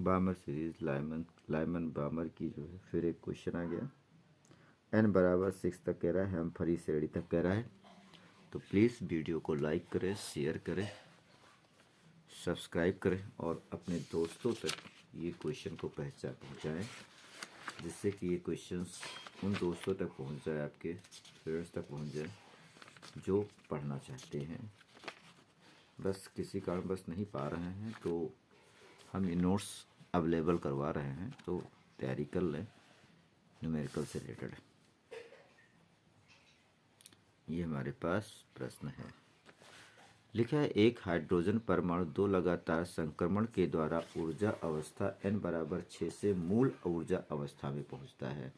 बामर series Lyman बामर की जो है फिर एक क्वेश्चन आ गया। n बराबर 6 तक कह रहा है, हम फरी सेड़ी तक कह रहा है। तो प्लीज़ वीडियो को लाइक करें, शेयर करें, सब्सक्राइब करें और अपने दोस्तों तक ये क्वेश्चन को पहुंचाएं, जिससे कि ये क्वेश्चंस उन दोस्तों तक पहुंच जाए, आपके फ्रेंड्स तक पहुंच जाए जो पढ़ना चाहते हैं, बस किसी कारणवश नहीं पा रहे हैं। तो हम ये नोट्स अवेलेबल करवा रहे हैं, तो तैयारी कर लें न्यूमेरिकल से रिलेटेड। ये हमारे पास प्रश्न है, लिखा है एक हाइड्रोजन परमाणु दो लगातार संक्रमण के द्वारा ऊर्जा अवस्था n बराबर 6 से मूल ऊर्जा अवस्था में पहुंचता है।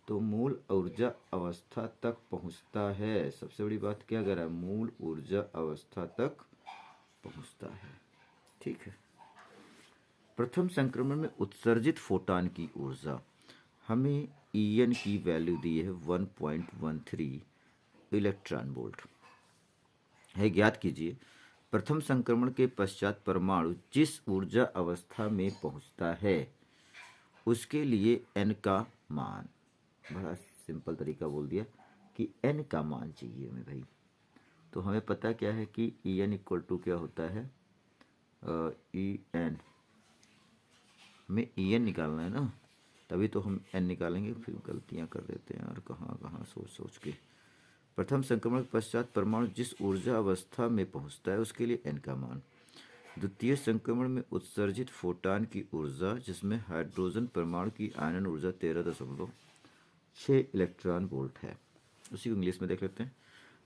तो मूल ऊर्जा अवस्था तक पहुंचता है, सबसे बड़ी बात क्या कर रहा है, मूल ऊर्जा अवस्था तक पहुंचता है। ठीक है। प्रथम संक्रमण में उत्सर्जित फोटॉन की ऊर्जा, हमें En की वैल्यू दी है 1.13 इलेक्ट्रॉन वोल्ट है। ज्ञात कीजिए प्रथम संक्रमण के पश्चात परमाणु जिस ऊर्जा अवस्था में पहुंचता है उसके लिए n का मान। बड़ा सिंपल तरीका बोल दिया कि n का मान चाहिए हमें भाई। तो हमें पता क्या है कि En इक्वल टू क्या होता है, En में En निकालना है ना, तभी तो हम n निकालेंगे। फिर गलतियां कर देते हैं और कहाँ कहाँ सोच सोच के। प्रथम संक्रमण के पश्चात परमाणु जिस ऊर्जा अवस्था में पहुंचता है उसके लिए n का मान। द्वितीय संक्रमण में उत्सर्जित फोटॉन की ऊर्जा, जिसमें हाइड्रोजन परमाणु की आयनन ऊर्जा 13.6 इलेक्ट्रॉन वोल्ट है। उसी को इंग्लिश में देख लेते हैं।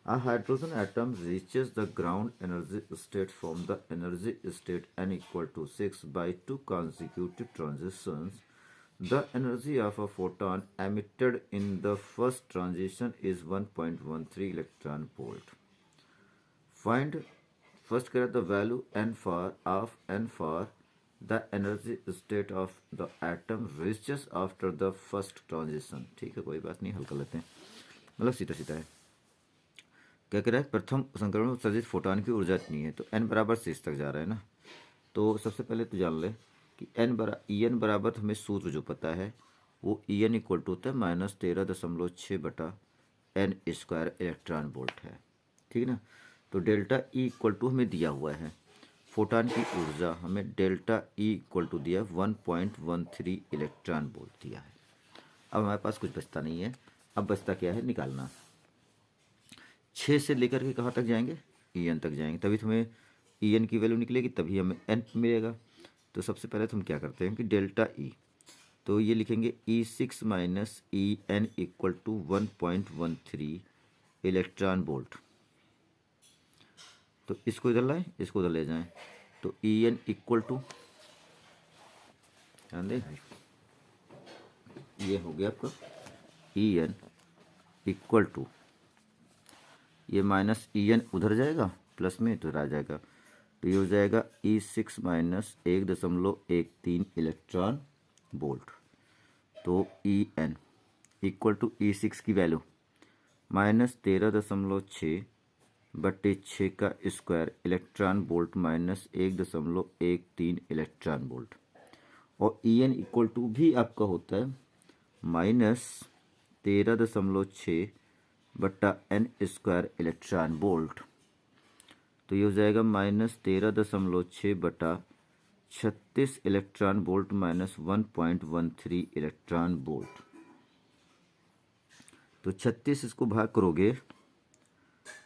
A hydrogen atom reaches the ground energy state from the energy state n equal to 6 by 2 consecutive transitions. The energy of a photon emitted in the first transition is 1.13 electron volt. Find first करें the value n for the energy state of the atom reaches after the first transition। ठीक है, कोई बात नहीं, हल कर लेते हैं, मतलब सीधा सीधा है। क्या कह रहा है, प्रथम संक्रमण में उत्सर्जित फोटॉन की ऊर्जा इतनी है, तो n बराबर 6 तक जा रहा है ना। तो सबसे पहले तो जान ले कि En बराबर हमें सूत्र जो पता है वो En इक्वल टू होता है -13.6 बटा n स्क्वायर इलेक्ट्रॉन वोल्ट है। ठीक है ना। तो डेल्टा E इक्वल टू हमें दिया हुआ है, फोटॉन की ऊर्जा हमें डेल्टा E इक्वल टू दिया 1.13 इलेक्ट्रॉन वोल्ट दिया है। अब हमारे पास कुछ बचता नहीं है, अब बचता क्या है, निकालना। 6 से लेकर के कहाँ तक जाएंगे, En तक जाएंगे, तभी तुम्हें En की वैल्यू निकलेगी, तभी हमें n मिलेगा। तो सबसे पहले तुम क्या करते हैं कि डेल्टा E, तो ये लिखेंगे E6 minus En equal to 1.13 electron volt. तो इसको इधर लाएं, इसको उधर ले जाएं, तो En इक्वल टू, ध्यान दें, ये हो गया आपका En इक्वल टू, ये माइनस En उधर जाएगा, प्लस में तो आ जाएगा, तो ये हो जाएगा E6 माइनस 1.13 इलेक्ट्रॉन वोल्ट। तो En इक्वल टू E6 की वैल्यू -13.6 बटे 6 का square electron volt minus 1.13 electron volt. और En इक्वल टू भी आपका होता है -13.6 बटा n स्क्वायर इलेक्ट्रॉन वोल्ट। तो ये हो जाएगा -13.6 बटा 36 electron volt minus 1.13 electron volt. तो 36 इसको भाग करोगे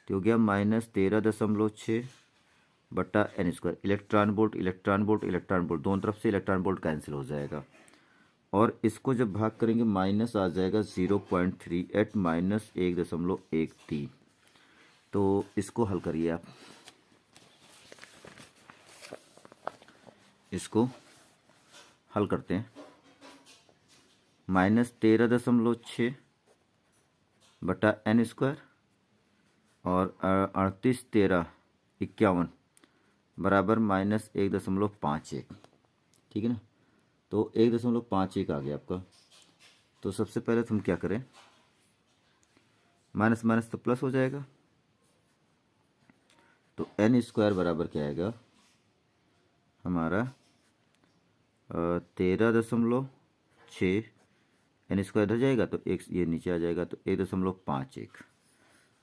तो हो गया -13.6 बटा n square electron volt, electron volt, electron volt, दोनों तरफ से इलेक्ट्रॉन वोल्ट कैंसिल हो जाएगा। और इसको जब भाग करेंगे माइनस आ जाएगा 0.38 माइनस 1.13। तो इसको हल करिए आप, इसको हल करते हैं। -13.6 बटा n स्क्वायर और 38 13 51 बराबर -1.51। ठीक है ना। तो 1.51 आ गया आपका। तो सबसे पहले तुम क्या करें, माइनस माइनस तो प्लस हो जाएगा, तो n स्क्वायर बराबर क्या आएगा हमारा 13.6 एन स्क्वायर इधर जाएगा तो एक ये नीचे आ जाएगा तो 1.51।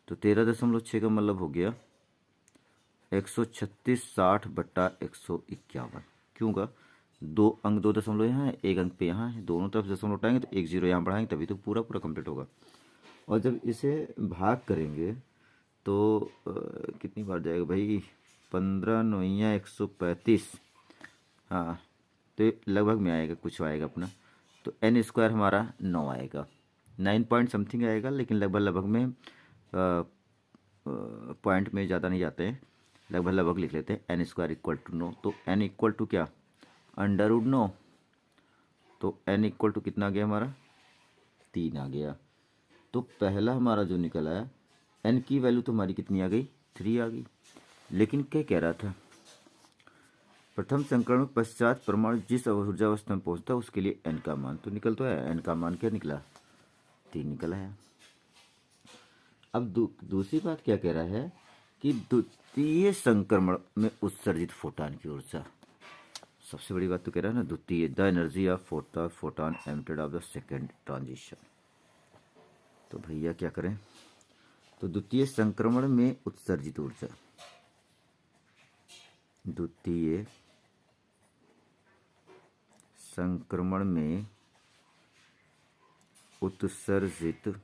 तो 13.6 का मतलब हो गया 136/60/151। क्यों का 2 अंक यहाँ है, 1 अंक पे यहाँ है, दोनों तरफ दशमलव उठाएंगे तो 1 0 यहाँ बढ़ाएंगे तभी तो पूरा पूरा कंप्लीट होगा। और जब इसे भाग करेंगे तो कितनी बार जाएगा भाई, 15 9 135। हाँ तो ये लगभग में आएगा, कुछ आएगा अपना। तो एन स्क्वायर हमारा 9 आएगा, 9 पॉइंट समथिंग आएगा, लेकिन लगभग लगभग में पॉइंट में ज़्यादा नहीं जाते हैं, लगभग लगभग लिख लेते हैं। एन स्क्वायर इक्वल टू 9, तो एन इक्वल टू क्या, √9। तो एन इक्वल टू कितना आ गया हमारा, 3 आ गया। तो पहला हमारा जो निकल आया, एन की वैल्यू तो हमारी कितनी आ गई, 3 आ गई। लेकिन क्या कह रहा था, प्रथम संक्रमण के पश्चात परमाणु जिस ऊर्जावस्था में पहुंचता है उसके लिए एन का मान तो निकल तो है, एन का मान क्या निकला, 3 निकला है। अब दूसरी बात क्या कह रहा है कि द्वितीय संक्रमण में उत्सर्जित फोटॉन की ऊर्जा, सबसे बड़ी बात तो कह रहा है ना, द्वितीय the energy of photon emitted of the second transition. तो भैया क्या करें, तो द्वितीय संक्रमण में उत्सर्जित ऊर्जा, द्वितीय संक्रमण में उत्सर्जित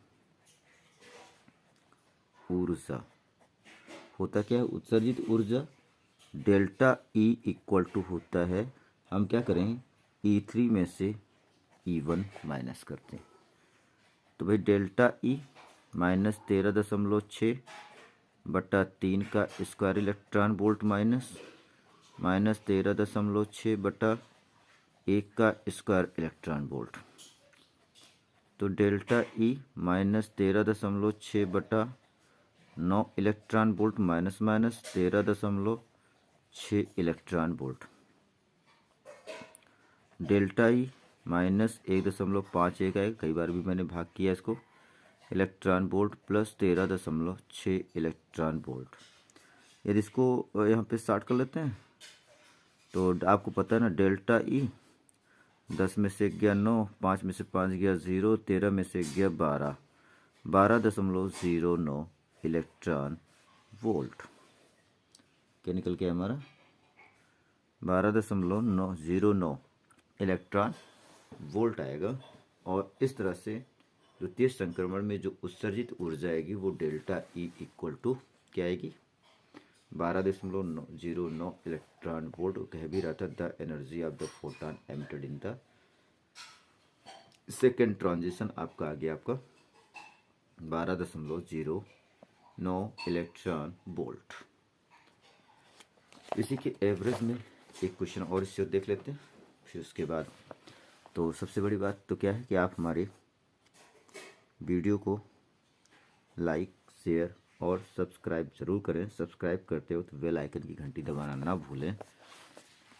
ऊर्जा होता क्या है, उत्सर्जित ऊर्जा डेल्टा ई इक्वल टू होता है, हम क्या करें E3 में से E1 माइनस करते हैं। तो भाई डेल्टा ई माइनस 13.6/3 का स्क्वायर इलेक्ट्रॉन वोल्ट माइनस 13.6/1 का स्क्वायर इलेक्ट्रॉन वोल्ट। तो delta E minus 13.6/9 electron volt minus 13.6 electron volt. Delta E minus 1.51 आएगा, कई बार भी मैंने भाग किया इसको, electron volt plus 13.6 electron volt. यदि इसको यहाँ पे स्टार्ट कर लेते हैं तो आपको पता है ना, डेल्टा ई 10 में से गया 9, 5 में से 5 गया 0, 13 में से गया 12, 12.09 इलेक्ट्रॉन वोल्ट। क्या निकल के हमारा 12.909 इलेक्ट्रॉन वोल्ट आएगा। और इस तरह से द्वितीय संक्रमण में जो उत्सर्जित ऊर्जा आएगी वो डेल्टा ई इक्वल टू क्या आएगी, 12.09 इलेक्ट्रॉन वोल्ट। कह भी रहा था the energy of the photon emitted in the second transition, आपका आ गया आपका 12.09 इलेक्ट्रॉन वोल्ट। इसी के एवरेज में एक क्वेश्चन और इससे देख लेते हैं, फिर उसके बाद तो सबसे बड़ी बात तो क्या है कि आप हमारे वीडियो को लाइक शेयर और सब्सक्राइब ज़रूर करें। सब्सक्राइब करते हो तो बेल आइकन की घंटी दबाना ना भूलें,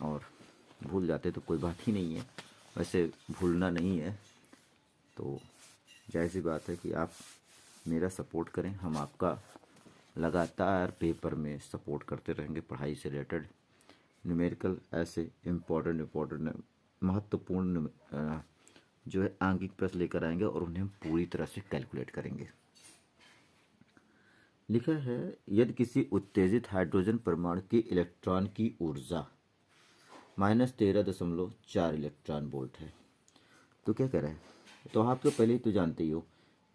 और भूल जाते तो कोई बात ही नहीं है, वैसे भूलना नहीं है। तो जाहिर सी बात है कि आप मेरा सपोर्ट करें, हम आपका लगातार पेपर में सपोर्ट करते रहेंगे, पढ़ाई से रिलेटेड न्यूमेरिकल ऐसे इम्पोर्टेंट महत्वपूर्ण जो है आंकिक प्रश्न लेकर आएंगे और उन्हें हम पूरी तरह से कैलकुलेट करेंगे। लिखा है यदि किसी उत्तेजित हाइड्रोजन परमाणु के इलेक्ट्रॉन की ऊर्जा -13.4 इलेक्ट्रॉन वोल्ट है, तो क्या कह रहा है, तो आप तो पहले ही तो जानते ही हो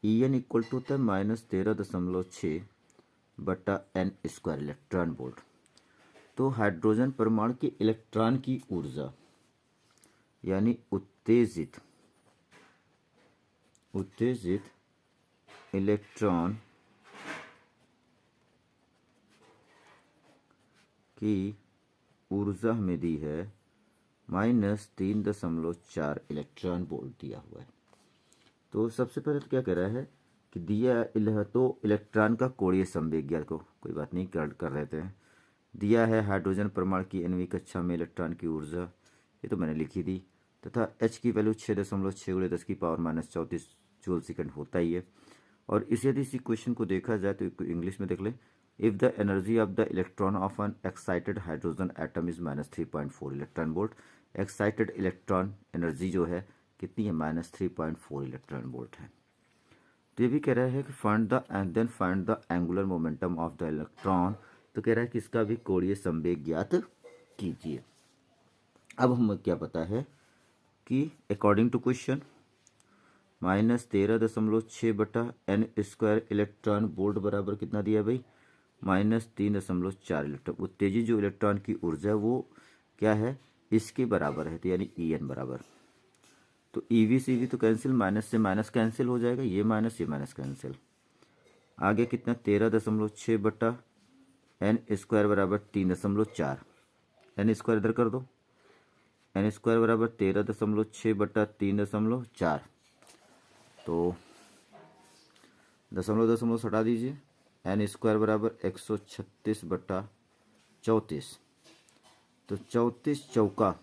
En इक्वल टू होता है -13.6/n² इलेक्ट्रॉन वोल्ट। तो हाइड्रोजन परमाणु के इलेक्ट्रॉन की ऊर्जा यानी उत्तेजित इलेक्ट्रॉन की ऊर्जा हमें दी है -3.4 इलेक्ट्रॉन वोल्ट दिया हुआ है। तो सबसे पहले तो क्या कह रहा है कि दिया तो इलेक्ट्रॉन का कोणीय संवेग, को कोई बात नहीं कर रहे थे, दिया है हाइड्रोजन परमाणु की 9वीं कक्षा में इलेक्ट्रॉन की ऊर्जा, ये तो मैंने लिखी थी, तथा H की वैल्यू 6.6 × 10⁻34 जूल सेकंड होता ही है। और यदि इसी क्वेश्चन को देखा जाए तो इंग्लिश में देख ले, if the energy of the electron of N excited hydrogen atom is -3.4 electron volt excited electron energy जो है कितनी है, -3.4 इलेक्ट्रॉन वोल्ट है। तो ये भी कह रहा है कि find the angular momentum of the electron, तो कह रहा है कि इसका भी कोणीय संवेग ज्ञात कीजिए। अब हमें क्या पता है कि अकॉर्डिंग टू क्वेश्चन -13.6 बटा n² इलेक्ट्रॉन वोल्ट बराबर कितना दिया भाई, -3.4 इलेक्ट्रॉन। उत्तेजित जो इलेक्ट्रॉन की ऊर्जा वो क्या है, इसके बराबर है, तो यानी En बराबर, तो EV से EV तो कैंसिल, माइनस से माइनस कैंसिल हो जाएगा, ये माइनस कैंसिल। आगे कितना 13.6 बटा n² बराबर 3.4, n² इधर कर दो, n² बराबर 13.6 बटा 3.4, तो दशमलव हटा दीजिए, n² बराबर 136 बटा 34, तो 34 चौका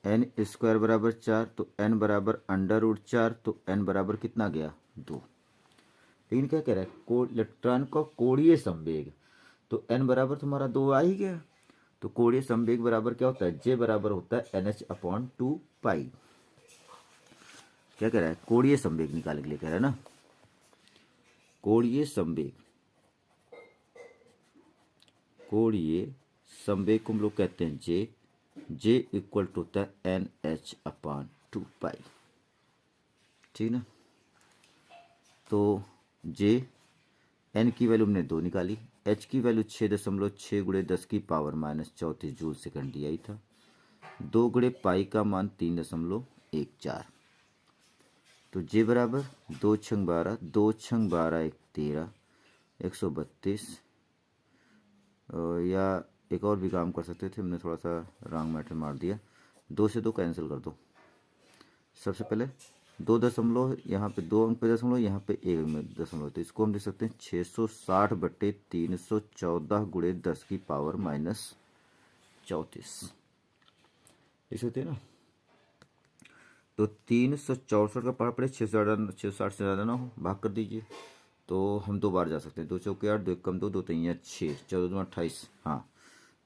n² बराबर 4, तो n बराबर √4, तो n बराबर कितना गया 2। लेकिन क्या कह रहा है, इलेक्ट्रॉन का कोणीय संवेग, तो n बराबर तुम्हारा 2 आ ही गया, तो कोणीय संवेग बराबर क्या होता है, J बराबर होता है NH/2π। क्या कह रहा है, कोणीय संवेग निकालने के लिए कह रहा है ना, कोणीय संवेग को हम लोग कहते हैं J इक्वल टू होता है NH/2π, ठीक ना। तो J, N की वैल्यू हमने 2 निकाली, H की वैल्यू 6.6 × 10⁻⁻⁴ जूल सेकंड दिया ही था, 2 × पाई का मान 3.14, तो J बराबर 2 × 12, 2 × 12 = 13, 132, या एक और भी काम कर सकते थे, हमने थोड़ा सा रॉन्ग मैटर मार दिया, 2 से 2 कैंसिल कर दो। सबसे पहले 2 दशमलव, यहाँ पे 2 अंक पे दशमलव, यहाँ पे 1 में दशमलव, तो इसको हम लिख सकते हैं 660 बटे 314 × 10⁻⁴ लिख सकते हैं ना। तो 364 का पहाड़ पड़े, 660 से ज़्यादा ना हो, भाग कर दीजिए, तो हम 2 बार जा सकते हैं, 2 चौके 8, 2 कम 2, 2 3 6, 14 28, हाँ,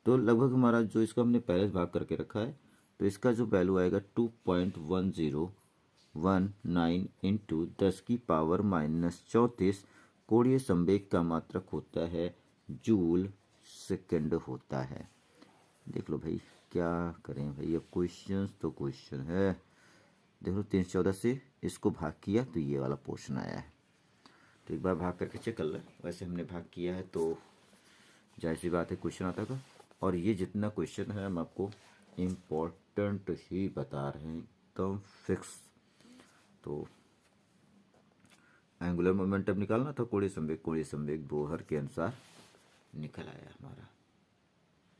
तो लगभग हमारा जो इसका हमने पहले भाग करके रखा है, तो इसका जो वैल्यू आएगा 2.1019 इंटू 10⁻⁻34 कोणीय संवेग का मात्रक होता है, जूल सेकंड होता है। देख लो भाई, क्या करें भाई, अब क्वेश्चन है, देख लो 314 से इसको भाग किया तो ये वाला पोर्शन आया है, तो एक बार भाग करके चेक कर ले, वैसे हमने भाग किया है तो जाहिर सी बात है क्वेश्चन आता था। और ये जितना क्वेश्चन है हम आपको इम्पोर्टेंट ही बता रहे हैं, एकदम फिक्स। तो एंगुलर मोमेंटम निकालना था, कोणीय संवेग बोहर के अनुसार निकल आया हमारा।